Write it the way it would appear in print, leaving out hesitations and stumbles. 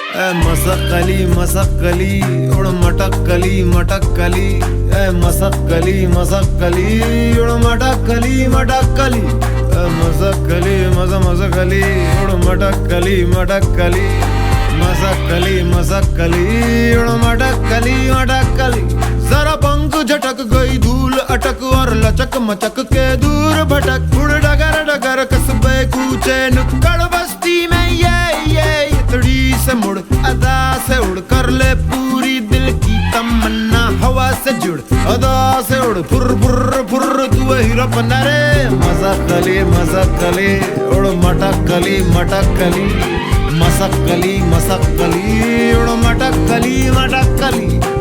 मसक्कली मसक्कली उड़ मटक्कली मटक्कली, मसक्कली मसक्कली उड़ मटक्कली मटक्कली, मसक्कली मसक्कली उड़ मटक्कली मटक्कली, मसक्कली मसक्कली उड़ मटक्कली मटक्कली। जरा पंख झटक गई धूल अटक और लचक मचक के दूर भटक, उड़ डगर डगर कस्बे कूचे नुक्कड़ बस्ती में ये इतड़ी से मुड़ अदा से उड़ कर ले पूरी दिल की तमन्ना, हवा से जुड़ अदा से उड़ फुर फुर फुर तू हीरो बना रे। मसक्कली मसक्कली उड़ मटक्कली मटक्कली, मसक्कली मसक्कली उड़ मटक्कली मटक्कली।